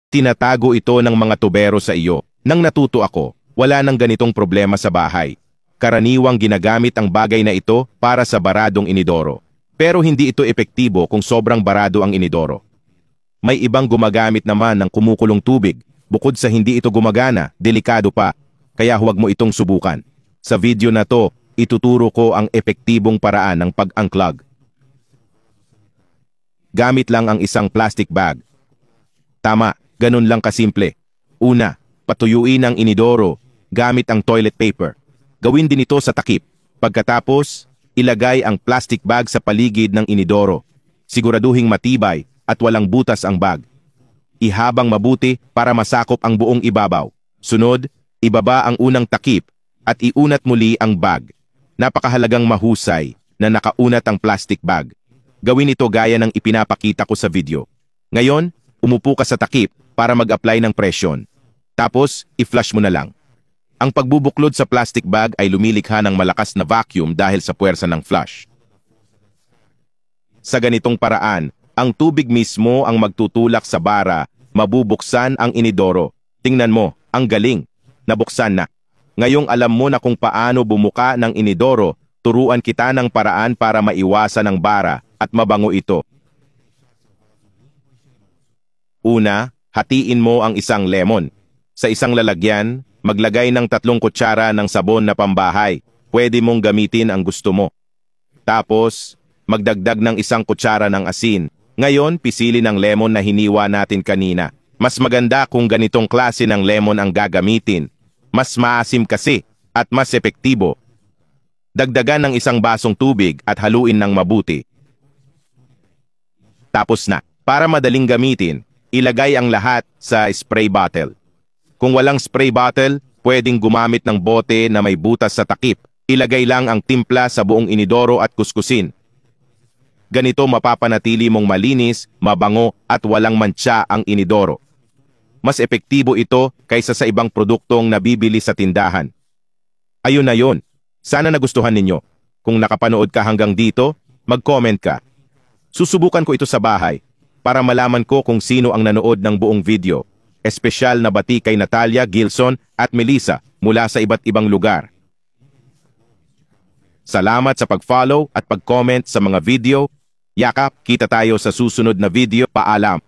Tinatago ito ng mga tubero sa iyo. Nang natuto ako, wala nang ganitong problema sa bahay. Karaniwang ginagamit ang bagay na ito para sa baradong inidoro. Pero hindi ito epektibo kung sobrang barado ang inidoro. May ibang gumagamit naman ng kumukulong tubig. Bukod sa hindi ito gumagana, delikado pa. Kaya huwag mo itong subukan. Sa video na to, ituturo ko ang epektibong paraan ng pag-unclog. Gamit lang ang isang plastic bag. Tama, ganun lang kasimple. Una, patuyuin ang inidoro gamit ang toilet paper. Gawin din ito sa takip. Pagkatapos, ilagay ang plastic bag sa paligid ng inidoro. Siguraduhing matibay at walang butas ang bag. Ihabang mabuti para masakop ang buong ibabaw. Sunod, ibaba ang unang takip at iunat muli ang bag. Napakahalagang mahusay na nakaunat ang plastic bag. Gawin ito gaya ng ipinapakita ko sa video. Ngayon, umupo ka sa takip para mag-apply ng presyon. Tapos, i-flush mo na lang. Ang pagbubuklod sa plastic bag ay lumilikha ng malakas na vacuum dahil sa puwersa ng flush. Sa ganitong paraan, ang tubig mismo ang magtutulak sa bara, mabubuksan ang inidoro. Tingnan mo, ang galing, nabuksan na. Ngayong alam mo na kung paano bumuka ng inidoro, turuan kita ng paraan para maiwasan ang bara at mabango ito. Una, hatiin mo ang isang lemon. Sa isang lalagyan, maglagay ng 3 kutsara ng sabon na pambahay. Pwede mong gamitin ang gusto mo. Tapos, magdagdag ng 1 kutsara ng asin. Ngayon, pisilin ang lemon na hiniwa natin kanina. Mas maganda kung ganitong klase ng lemon ang gagamitin. Mas maasim kasi at mas epektibo. Dagdagan ng 1 basong tubig at haluin ng mabuti. Tapos na. Para madaling gamitin, ilagay ang lahat sa spray bottle. Kung walang spray bottle, pwedeng gumamit ng bote na may butas sa takip. Ilagay lang ang timpla sa buong inidoro at kuskusin. Ganito mapapanatili mong malinis, mabango at walang mantsa ang inidoro. Mas epektibo ito kaysa sa ibang produktong nabibili sa tindahan. Ayun na yun. Sana nagustuhan ninyo. Kung nakapanood ka hanggang dito, mag-comment ka. Susubukan ko ito sa bahay para malaman ko kung sino ang nanood ng buong video. Espesyal na bati kay Natalia, Gilson at Melissa mula sa iba't ibang lugar. Salamat sa pag-follow at pag-comment sa mga video. Yakap, kita tayo sa susunod na video. Paalam.